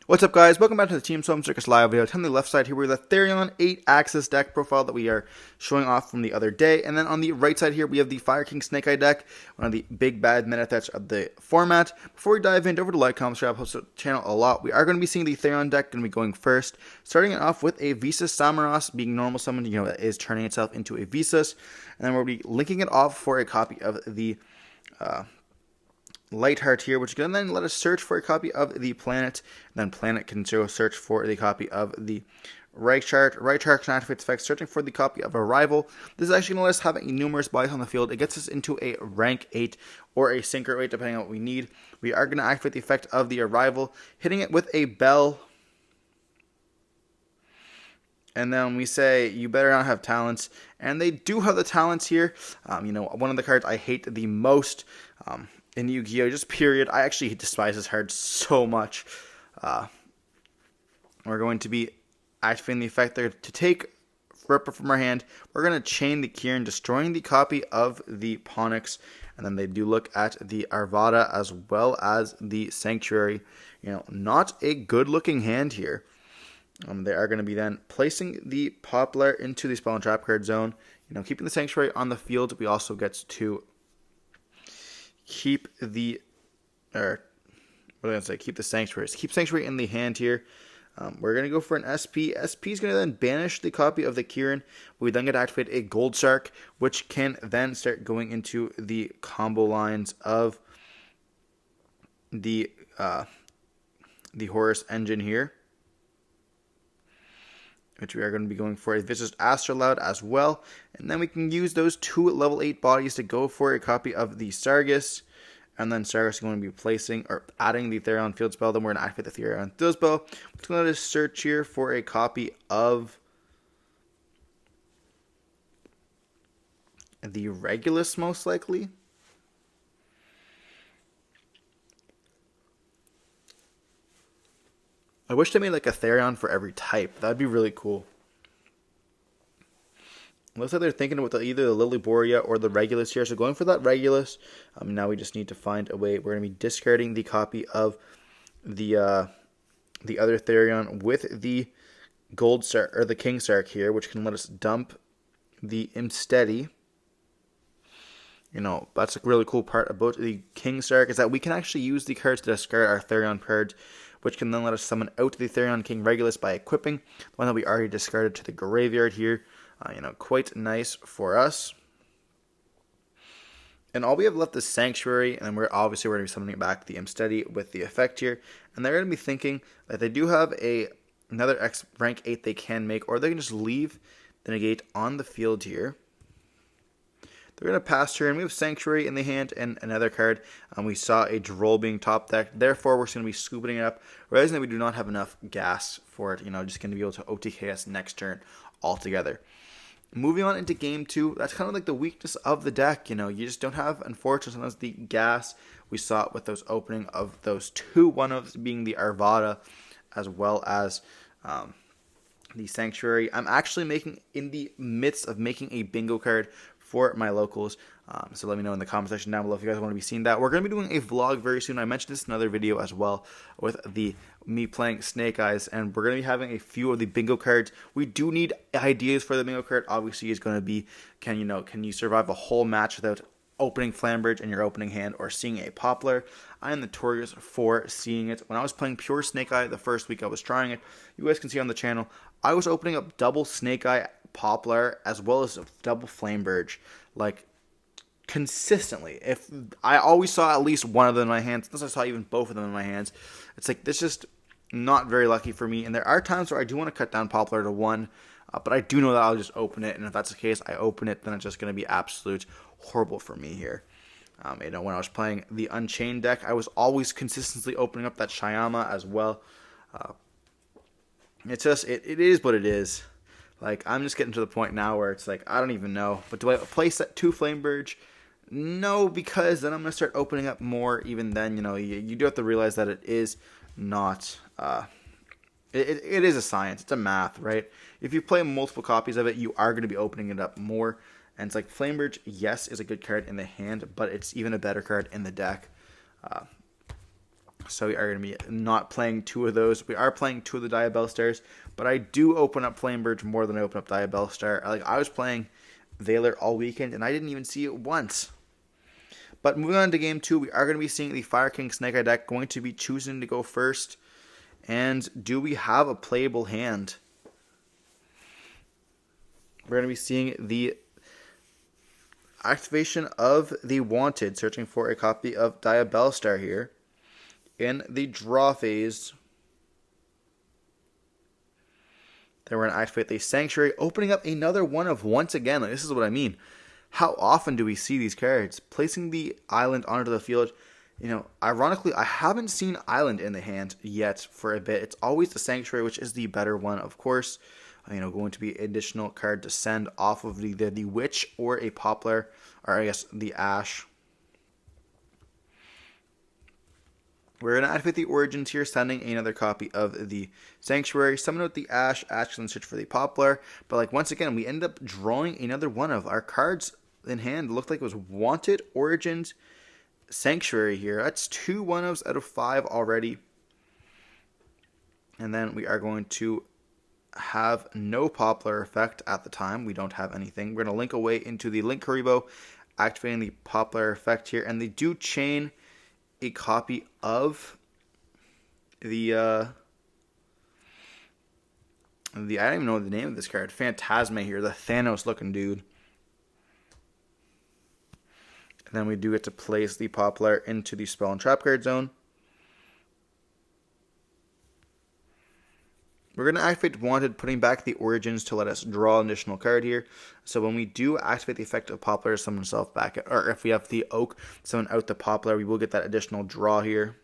What's up, guys? Welcome back to the Team Solemn Circus live video. On the left side here, we have the therion 8-axis deck profile that we are showing off from the other day. And then on the right side here, we have the Fire King Snake Eye deck, one of the big bad meta threats of the format. Before we dive in, over to like, comment, subscribe, host the channel a lot. We are going to be seeing the therion deck, going to be going first. Starting it off with a Visas Samaras, being normal summon, that is turning itself into a Visas. And then we'll be linking it off for a copy of the Lightheart here, which can then let us search for a copy of the Planet. And then Planet can go search for the copy of the Reichart. Reichart can activate its effect, searching for the copy of Arrival. This is actually going to let us have numerous buys on the field. It gets us into a rank 8 or a Synchro 8, depending on what we need. We are going to activate the effect of the Arrival, hitting it with a Bell. And then we say, you better not have talents. And they do have the talents here. One of the cards I hate the most in Yu-Gi-Oh! Just period. I actually despise this card so much. We're going to be activating the effect there to take Ripper from our hand. We're going to chain the Kieran, destroying the copy of the Ponix. And then they do look at the Arvada as well as the Sanctuary. Not a good looking hand here. They are going to be then placing the Poplar into the Spell and Trap card zone. Keeping the Sanctuary on the field. We also get to keep the Sanctuary. Keep Sanctuary in the hand here. We're going to go for an SP. SP is going to then banish the copy of the Kieran. We then get to activate a Gold Shark, which can then start going into the combo lines of the Horus engine here, which we are going to be going for a Vicious Astrolaud as well. And then we can use those two level 8 bodies to go for a copy of the Sargus. And then Sargus is going to be placing or adding the Therion Field Spell. Then we're going to activate the Therion Field Spell. We're going to search here for a copy of the Regulus, most likely. I wish they made like a Therion for every type. That'd be really cool. Looks like they're thinking about either the Lilyboria or the Regulus here. So going for that Regulus. Now we just need to find a way. We're going to be discarding the copy of the other Therion with the Gold Sark or the King Sark here, which can let us dump the Imsteady. That's a really cool part about the King Sark is that we can actually use the cards to discard our Therion cards, which can then let us summon out the Therion King Regulus by equipping the one that we already discarded to the graveyard here. Quite nice for us. And all we have left is Sanctuary, and then we're going to be summoning back the Imsteady with the effect here. And they're going to be thinking that they do have another X rank 8 they can make, or they can just leave the negate on the field here. They're going to pass turn. We have Sanctuary in the hand and another card. We saw a Droll being top decked. Therefore, we're just going to be scooping it up, realizing that we do not have enough gas for it. Just going to be able to OTK us next turn altogether. Moving on into game 2, that's kind of like the weakness of the deck. You just don't have, unfortunately, sometimes the gas. We saw it with those opening of those two, one of them being the Arvada, as well as the Sanctuary. I'm actually in the midst of making a bingo card for my locals. So let me know in the comment section down below if you guys want to be seeing that. We're going to be doing a vlog very soon. I mentioned this in another video as well with me playing Snake Eyes, and we're going to be having a few of the bingo cards. We do need ideas for the bingo card. Obviously, is going to be can you survive a whole match without opening Flambridge in your opening hand or seeing a Poplar? I am notorious for seeing it. When I was playing pure Snake Eye the first week I was trying it, you guys can see on the channel, I was opening up double Snake Eye Poplar as well as a double Flambridge, like consistently. If I always saw at least one of them in my hands, unless I saw even both of them in my hands, it's like this just not very lucky for me. And there are times where I do want to cut down Poplar to 1, but I do know that I'll just open it, and if that's the case, I open it, then it's just going to be absolute horrible for me here. When I was playing the Unchained deck, I was always consistently opening up that Shyama as well. It's just it is what it is. Like, I'm just getting to the point now where it's like, I don't even know. But do I place that 2 Flamebridge? No, because then I'm going to start opening up more. Even then, you do have to realize that it is not... It is a science. It's a math, right? If you play multiple copies of it, you are going to be opening it up more. And it's like Flamebridge, yes, is a good card in the hand, but it's even a better card in the deck. So we are going to be not playing two of those. We are playing two of the Diabell Stars, but I do open up Flamebird more than I open up Diabell Star. Like, I was playing Valor all weekend, and I didn't even see it once. But moving on to game 2, we are going to be seeing the Fire King Snake Eye deck going to be choosing to go first. And do we have a playable hand? We're going to be seeing the activation of the Wanted, searching for a copy of Diabell Star here. In the draw phase, then we're going to activate the Sanctuary, opening up another one of once again. Like, this is what I mean. How often do we see these cards? Placing the island onto the field. You know, ironically, I haven't seen island in the hand yet for a bit. It's always the Sanctuary, which is the better one, of course. You know, going to be an additional card to send off of the Witch or a Poplar, or I guess the Ash. We're going to activate the Origins here, sending another copy of the Sanctuary. Summon out the Ash, and search for the Poplar. But like once again, we end up drawing another one of our cards in hand. It looked like it was Wanted, Origins, Sanctuary here. That's 2 1-ofs out of 5 already. And then we are going to have no Poplar effect at the time. We don't have anything. We're going to link away into the Link Karibo, activating the Poplar effect here. And they do chain a copy of the I don't even know the name of this card. Phantasma here, the Thanos looking dude. And then we do get to place the Poplar into the Spell and Trap card zone. We're going to activate Wanted, putting back the Origins to let us draw an additional card here. So when we do activate the effect of Poplar, summon himself back, or if we have the Oak, summon out the Poplar, we will get that additional draw here.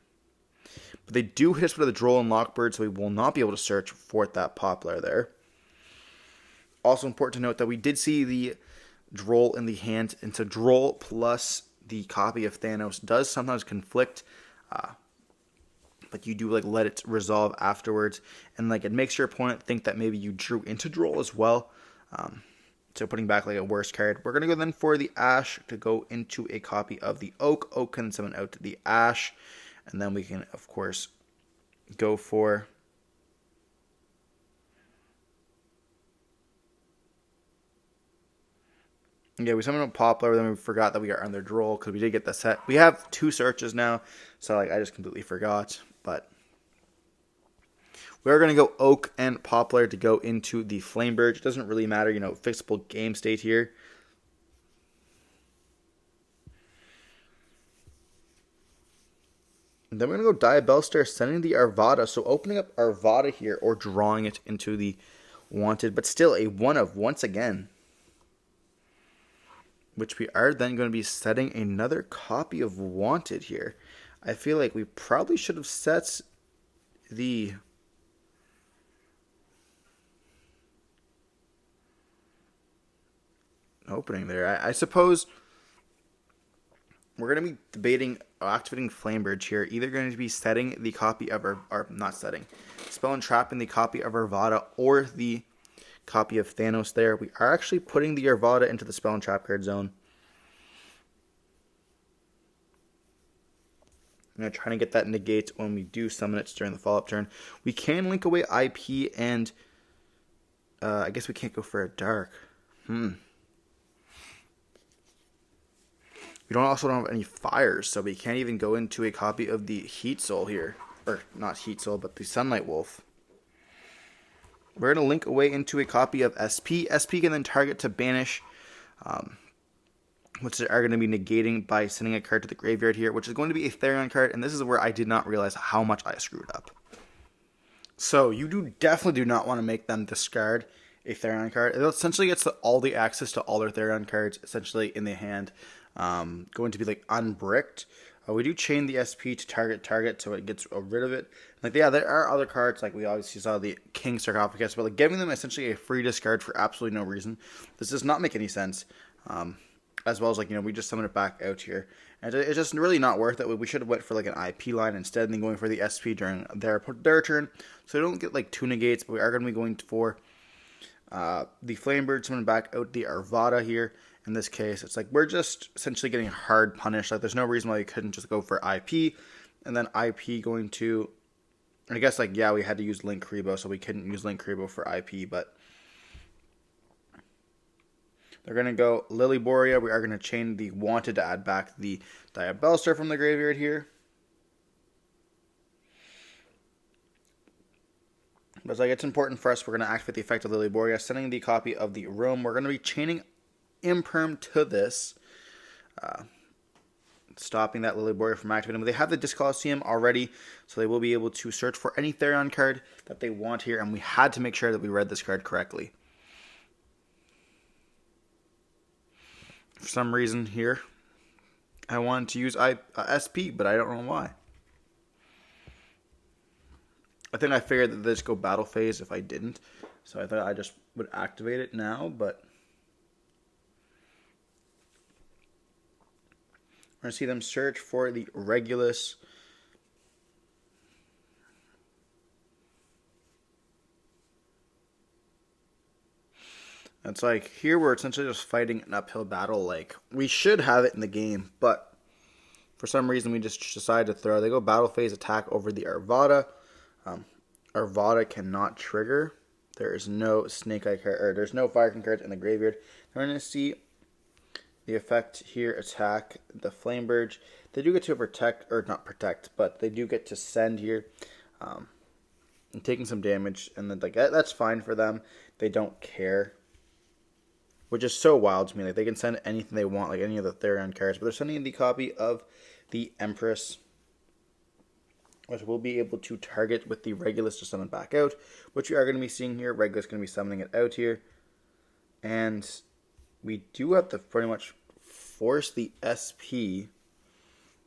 But they do hit us with the Droll and Lockbird, so we will not be able to search for that Poplar there. Also important to note that we did see the Droll in the hand, and so Droll plus the copy of Thanos does sometimes conflict, but you do like let it resolve afterwards, and like it makes your opponent think that maybe you drew into Droll as well. So putting back like a worse card. We're gonna go then for the Ash to go into a copy of the Oak. Oak can summon out the Ash, and then we can of course go for yeah, we summoned a Poplar, then we forgot that we are under Droll because we did get the set. We have 2 searches now, so like I just completely forgot. But we're going to go Oak and Poplar to go into the Flamebird. It doesn't really matter, you know, fixable game state here. And then we're going to go Diabell Star, sending the Arvada. So opening up Arvada here or drawing it into the Wanted, but still a 1-of once again. Which we are then going to be setting another copy of Wanted here. I feel like we probably should have set the opening there. I suppose we're going to be debating activating Flamebird here. Either going to be setting the copy of or not setting, Spell and Trapping the copy of Arvada or the copy of Thanos there. We are actually putting the Arvada into the Spell and Trap card zone. I'm going to try to get that negate when we do summon it during the follow-up turn. We can link away IP and I guess we can't go for a Dark. We don't have any fires, so we can't even go into a copy of the Heat Soul here. Or not Heat Soul, but the Sunlight Wolf. We're going to link away into a copy of SP. SP can then target to banish, which they are going to be negating by sending a card to the graveyard here, which is going to be a Therion card, and this is where I did not realize how much I screwed up. So you definitely do not want to make them discard a Therion card. It essentially gets all the access to all their Therion cards essentially in the hand. Going to be like unbricked. We do chain the SP to target, so it gets rid of it. Like, yeah, there are other cards, like we obviously saw the King Sarcophagus, but like giving them essentially a free discard for absolutely no reason. This does not make any sense. As well as, like, you know, we just summon it back out here. And it's just really not worth it. We should have went for like an IP line instead and then going for the SP during their turn. So they don't get like 2 negates, but we are going to be going for the Flamebird, summon back out the Arvada here. In this case, it's like we're just essentially getting hard punished. Like, there's no reason why you couldn't just go for IP, And then IP going to, I guess, like, yeah, we had to use Link Kribo, so we couldn't use Link Kribo for IP, but they're going to go Lily Borea. We are going to chain the Wanted to add back the Diabellstar from the graveyard here. But like, it's important for us. We're going to activate the effect of Lily Borea, sending the copy of the Roam. We're going to be chaining Imperm to this, stopping that Lily Borea from activating. But they have the Disc Coliseum already, so they will be able to search for any Therion card that they want here, and we had to make sure that we read this card correctly. For some reason here, I wanted to use SP, but I don't know why. I think I figured that this go battle phase if I didn't, so I thought I just would activate it now, but we're going to see them search for the Regulus. It's like, here we're essentially just fighting an uphill battle. Like, we should have it in the game, but for some reason we just decided to throw. They go battle phase attack over the Arvada. Arvada cannot trigger. There is no Snake Eye card, or there's no Fire King cards in the graveyard. We're going to see the effect here attack the Flamebird. They do get to protect, or not protect, but they do get to send here, and taking some damage, and then like that's fine for them. They don't care, which is so wild to me. Like, they can send anything they want, like any of the Therion cards, but they're sending the copy of the Empress, which we'll be able to target with the Regulus to summon back out, which we are going to be seeing here. Regulus going to be summoning it out here. And we do have to pretty much force the SP,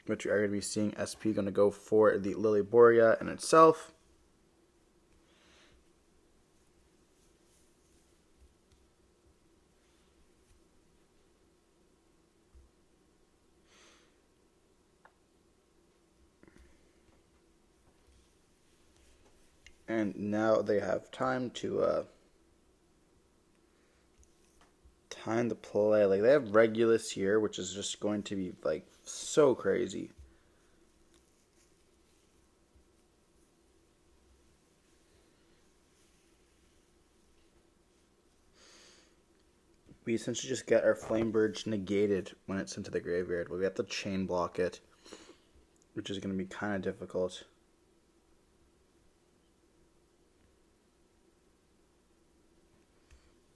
which we are going to be seeing SP going to go for the Lily Borea in itself. And now they have time to play. Like, they have Regulus here, which is just going to be like so crazy. We essentially just get our Flamebird negated when it's into the graveyard. We have to chain block it, which is going to be kind of difficult.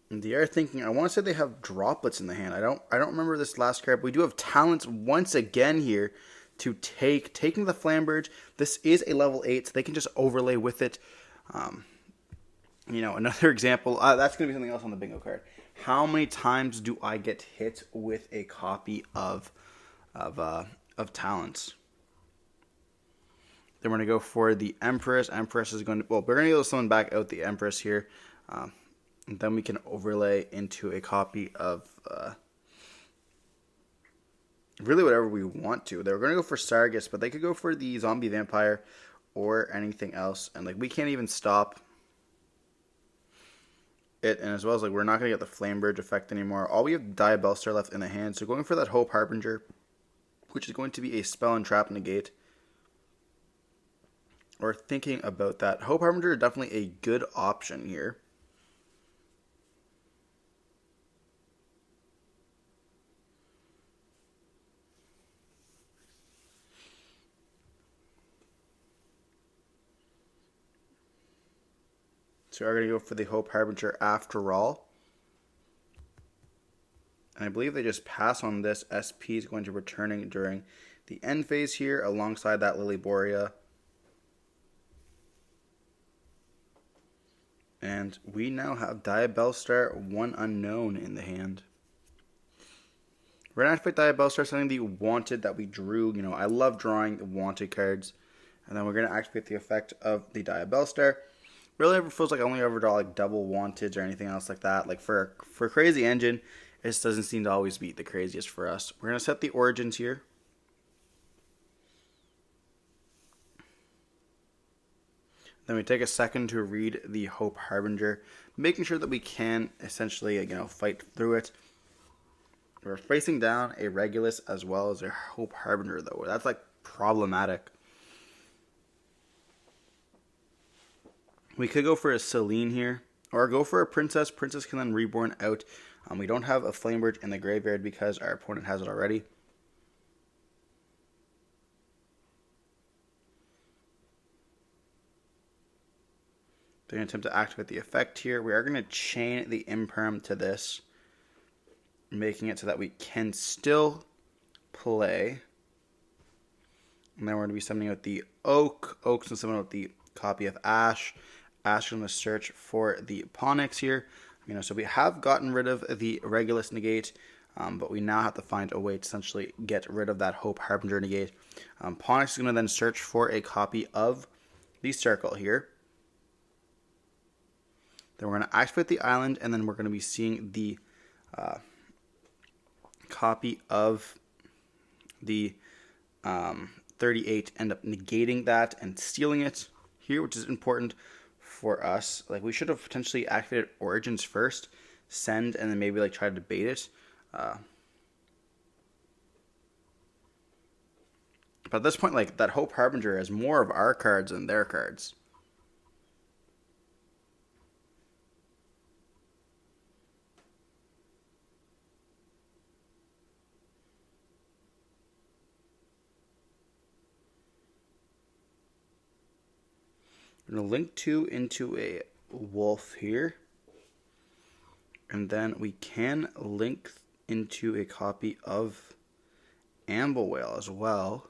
And they are thinking, I want to say they have Droplets in the hand. I don't remember this last card, but we do have Talents once again here to taking the Flamberge. This is a level 8, so they can just overlay with it. Another example, that's going to be something else on the bingo card. How many times do I get hit with a copy of Talents? Then we're going to go for the Empress. Empress is going to, we're going to be able to summon back out the Empress here. And then we can overlay into a copy of really whatever we want to. They were going to go for Circus, but they could go for the Zombie Vampire or anything else. And like, we can't even stop it. And as well as like, we're not going to get the Flamebird effect anymore. All we have Diabellstar left in the hand. So going for that Hope Harbinger, which is going to be a spell and trap negate. Or thinking about that. Hope Harbinger is definitely a good option here. So we're going to go for the Hope Harbinger after all. And I believe they just pass on this. SP is going to be returning during the end phase here alongside that Lily Borea. And we now have Diabellstar 1 Unknown in the hand. We're going to activate Diabellstar, sending the Wanted that we drew. You know, I love drawing the Wanted cards. And then we're going to activate the effect of the Diabellstar. Really ever feels like I only ever draw like double Wanteds or anything else like that. Like for Crazy Engine, it just doesn't seem to always be the craziest for us. We're going to set the origins here. Then we take a second to read the Hope Harbinger, making sure that we can essentially, fight through it. We're facing down a Regulus as well as a Hope Harbinger, though. That's like problematic. We could go for a Celine here, or go for a Princess. Princess can then reborn out. We don't have a Flamebird in the graveyard because our opponent has it already. They're going to attempt to activate the effect here. We are going to chain the Imperm to this, making it so that we can still play. And then we're going to be summoning out the Oak. Oak's going to summon out the copy of Ash. Ash is going to search for the Ponix here. So we have gotten rid of the Regulus negate, but we now have to find a way to essentially get rid of that Hope Harbinger negate. Ponix is going to then search for a copy of the Circle here. Then we're going to activate the island, and then we're going to be seeing the copy of the 38 end up negating that and stealing it here, which is important for us. Like, we should have potentially activated Origins first, send, and then maybe like try to debate it. But at this point, like, that Hope Harbinger has more of our cards than their cards. We're going to link 2 into a wolf here. And then we can link into a copy of Amble Whale as well.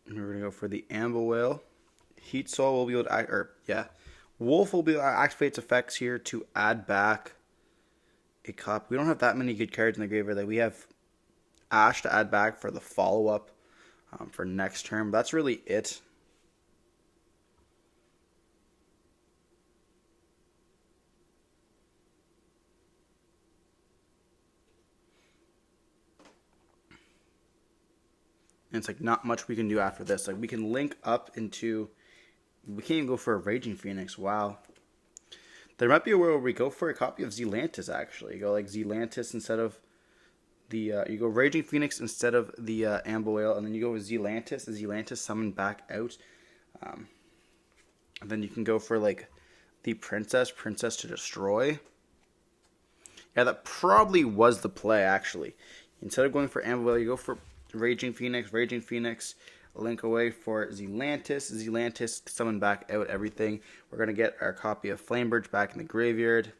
And we're going to go for the Amble Whale. Heat Soul will be able to Wolf will be able to activate its effects here to add back a copy. We don't have that many good cards in the graveyard. Like, we have Ash to add back for the follow-up for next turn. That's really it. And it's like not much we can do after this. Like, we can link up into... We can't even go for a Raging Phoenix. Wow. There might be a world where we go for a copy of Zealantis, actually. You go like Zealantis instead of the... you go Raging Phoenix instead of the Amble Whale, and then you go with Zealantis. The Zealantis summoned back out. And then you can go for like the Princess to destroy. Yeah, that probably was the play, actually. Instead of going for Amble Whale, you go for Raging Phoenix, link away for Zealantis, summon back out everything. We're going to get our copy of Flamebird back in the graveyard,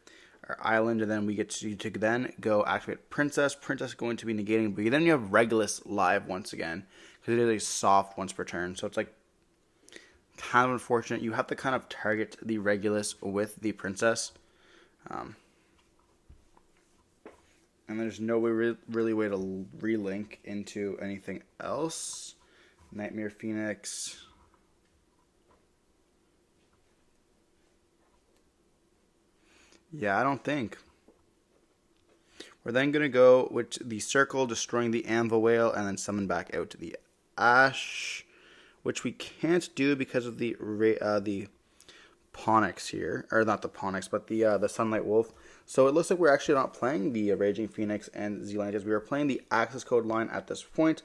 our island, and then we get to then go activate Princess. Princess is going to be negating, but then you have Regulus live once again, because it is a soft once per turn, so it's like kind of unfortunate. You have to kind of target the Regulus with the Princess. And there's no way, really way to relink into anything else. Nightmare Phoenix. Yeah, I don't think. We're then going to go with the Circle, destroying the Anvil Whale, and then summon back out to the Ash, which we can't do because of the Ponix here. Or not the Ponix, but the Sunlight Wolf. So it looks like we're actually not playing the Raging Phoenix and Zealantis. We were playing the Access Code line at this point.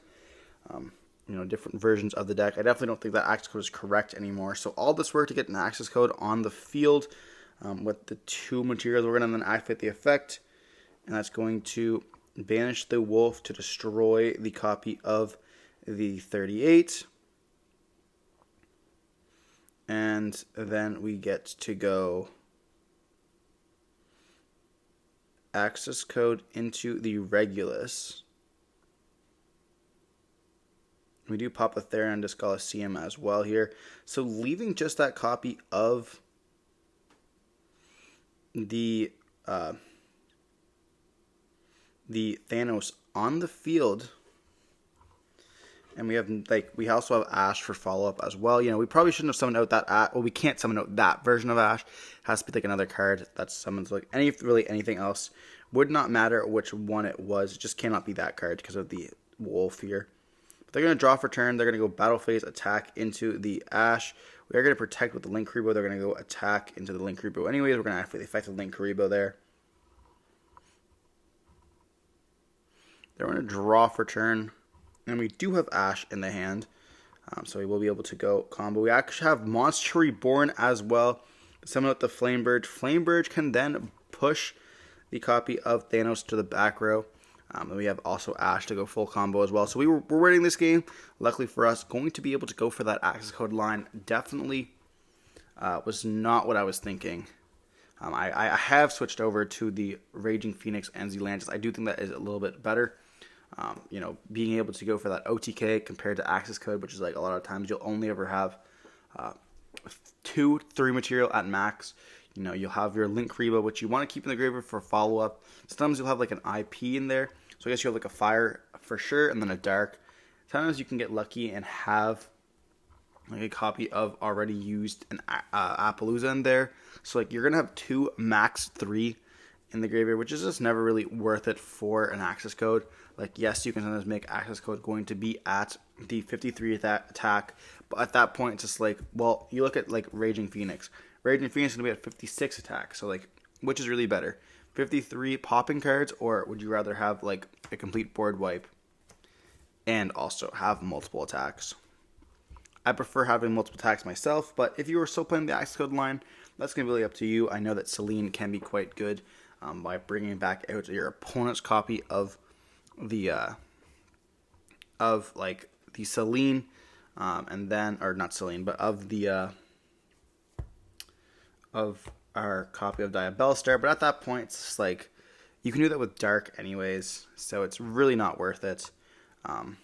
Different versions of the deck. I definitely don't think that access code is correct anymore. So all this work to get an access code on the field with the 2 materials, we're going to then activate the effect. And that's going to banish the wolf to destroy the copy of the 38. And then we get to go access code into the Regulus. We do pop a Therion Discoliseum as well here. So leaving just that copy of the Thanos on the field. And we also have Ash for follow-up as well. We probably shouldn't have summoned out that we can't summon out that version of Ash. It has to be like another card that summons like anything else. Would not matter which one it was. It just cannot be that card because of the wolf here. They're going to draw for turn. They're going to go battle phase, attack into the Ash. We are going to protect with the Link Karibo. They're going to go attack into the Link Karibo anyways. We're going to activate the effect of Link Karibo there. They're going to draw for turn. And we do have Ash in the hand. So we will be able to go combo. We actually have Monster Reborn as well. Summon out the Flamebird. Flamebird can then push the copy of Thanos to the back row. And we have also Ash to go full combo as well. So we're winning this game. Luckily for us, going to be able to go for that access code line definitely was not what I was thinking. I have switched over to the Raging Phoenix and Zealantis. I do think that is a little bit better. Being able to go for that OTK compared to access code, which is like a lot of times you'll only ever have 2-3 material at max. You'll have your Link Reba, which you want to keep in the graveyard for follow-up. Sometimes you'll have like an IP in there. So I guess you have like a fire for sure, and then a dark. Sometimes you can get lucky and have like a copy of already used an Appaloosa in there. So like you're going to have 2 max 3 in the graveyard, which is just never really worth it for an access code. Like, yes, you can sometimes make access code going to be at the 53 attack, but at that point, it's just like, well, you look at like Raging Phoenix. Raging Phoenix is going to be at 56 attack, so like, which is really better? 53 popping cards, or would you rather have like a complete board wipe and also have multiple attacks? I prefer having multiple attacks myself, but if you were still playing the access code line, that's going to be really up to you. I know that Celine can be quite good by bringing back out your opponent's copy of the Celine, and then, or not Celine, but of the of our copy of Diabellstar. But at that point, it's just like you can do that with Dark anyways, so it's really not worth it. And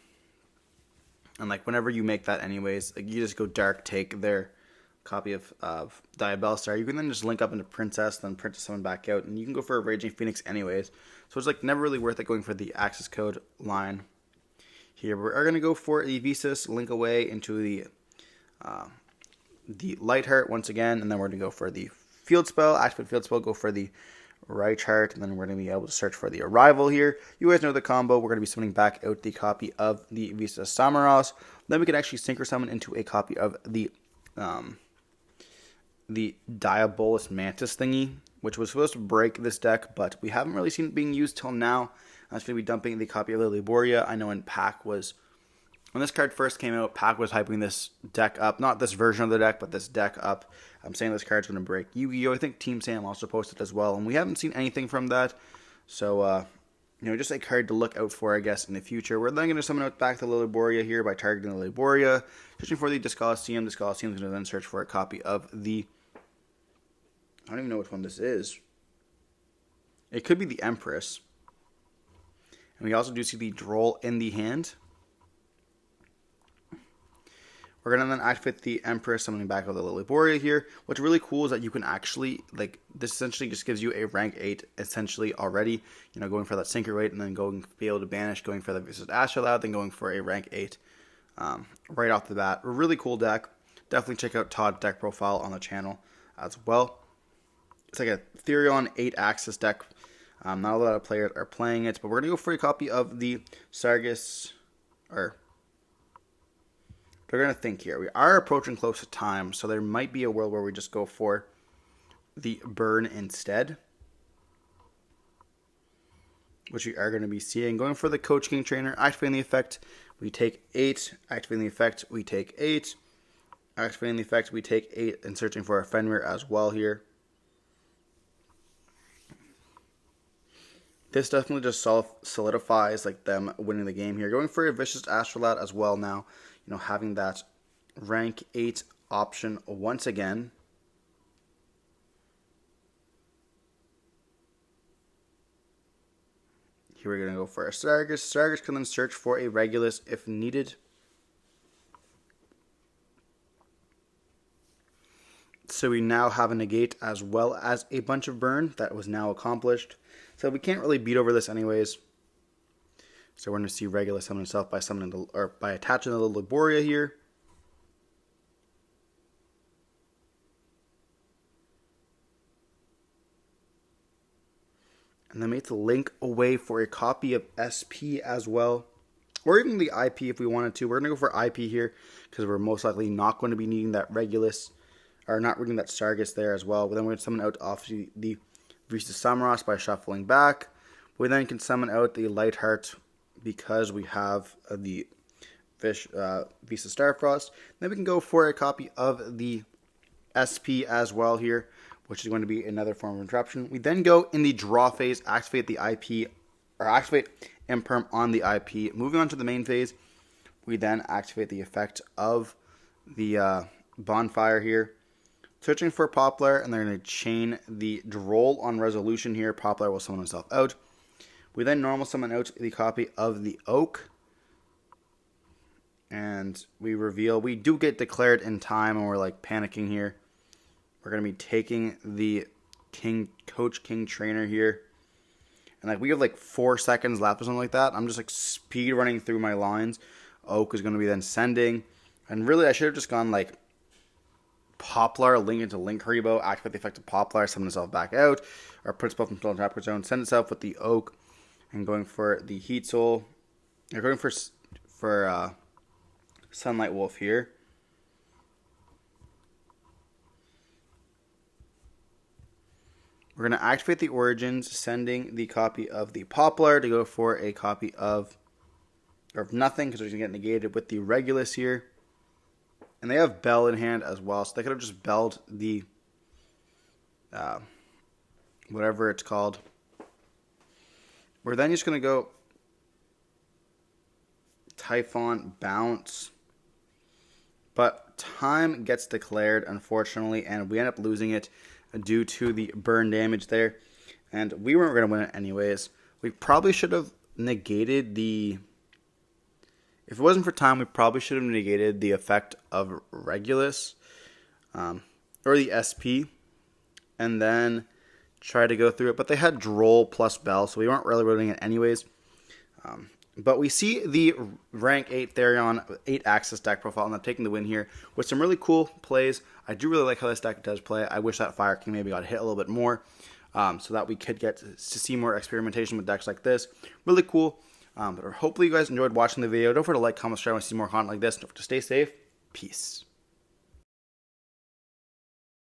like whenever you make that anyways, like you just go Dark, take their copy of Diabellstar. You can then just link up into Princess, then Princess summon back out, and you can go for a Raging Phoenix anyways. So it's like never really worth it going for the access code line. Here we're going to go for the Visas, link away into the Lightheart once again, and then we're going to go for the Field Spell, activate Field Spell, go for the Reichheart, and then we're going to be able to search for the Arrival here. You guys know the combo. We're going to be summoning back out the copy of the Visas Samaras. Then we can actually Synchro Summon into a copy of the Diabolus Mantis thingy, which was supposed to break this deck, but we haven't really seen it being used till now. That's going to be dumping the copy of Lilyboria. I know when this card first came out, Pack was hyping this deck up. Not this version of the deck, but this deck up. I'm saying this card's going to break Yu-Gi-Oh! I think Team Sam also posted as well, and we haven't seen anything from that. So, just a card to look out for, I guess, in the future. We're then going to summon out back the Lilyboria here by targeting Lilyboria, searching for the Discoloseum. Discoloseum is going to then search for a copy of the... I don't even know which one this is. It could be the Empress. And we also do see the Droll in the hand. We're going to then activate the Empress, summoning back of the Lilyboria here. What's really cool is that you can actually, this essentially just gives you a rank 8, essentially, already. Going for that Synchro 8, and then be able to banish, going for the Visas Astrolabe, then going for a rank 8 right off the bat. A really cool deck. Definitely check out Todd's deck profile on the channel as well. It's like a Therion 8-axis deck. Not a lot of players are playing it, but we're going to go for a copy of the Circus, or... We're going to think here. We are approaching close to time, so there might be a world where we just go for the Burn instead, which we are going to be seeing. Going for the Coach King Trainer, activating the effect, we take 8. Activating the effect, we take 8. Activating the effect, we take 8, and searching for a Fenrir as well here. This definitely just solidifies them winning the game here. Going for a Vicious Astrolabe as well now. Having that rank 8 option once again. Here we're going to go for a Circus. Circus can then search for a Regulus if needed. So we now have a negate as well as a bunch of burn that was now accomplished. So we can't really beat over this anyways. So we're going to see Regulus summon himself by by attaching the Lilyboria here. And then we have to link away for a copy of SP as well. Or even the IP if we wanted to. We're going to go for IP here because we're most likely not going to be needing that Regulus, or not reading that Sargus there as well. But then we're going to summon out obviously the Visas Samaras by shuffling back. We then can summon out the Lightheart because we have the Fish Visa Starfrost. Then we can go for a copy of the SP as well here, which is going to be another form of interruption. We then go in the draw phase, activate the IP, or activate Imperm on the IP. Moving on to the main phase, we then activate the effect of the bonfire here. Searching for Poplar, and they're going to chain the Droll on resolution here. Poplar will summon himself out. We then normal summon out the copy of the Oak. And we reveal, we do get declared in time, and we're like panicking here. We're going to be taking the Coach King Trainer here. And like we have like 4 seconds left or something like that. I'm just like speed running through my lines. Oak is going to be then sending. And really I should have just gone like Poplar, link into Link Haribo, activate the effect of Poplar, summon itself back out. Or put itself into the Trapper Zone, send itself with the Oak. And going for the Heat Soul. You're going for Sunlight Wolf here. We're going to activate the Origins, sending the copy of the Poplar to go for a copy of nothing, because we're going to get negated with the Regulus here. And they have Bell in hand as well, so they could have just belled the whatever it's called. We're then just going to go Typhon, bounce. But time gets declared, unfortunately, and we end up losing it due to the burn damage there. And we weren't going to win it anyways. We probably should have negated the... If it wasn't for time, we probably should have negated the effect of Regulus, or the SP, and then try to go through it. But they had Droll plus Bell, so we weren't really winning it anyways. But we see the rank 8 Therion 8-axis deck profile, and I'm taking the win here with some really cool plays. I do really like how this deck does play. I wish that Fire King maybe got hit a little bit more, so that we could get to see more experimentation with decks like this. Really cool. But hopefully you guys enjoyed watching the video. Don't forget to like, comment, subscribe, and see more content like this. Don't forget to stay safe. Peace.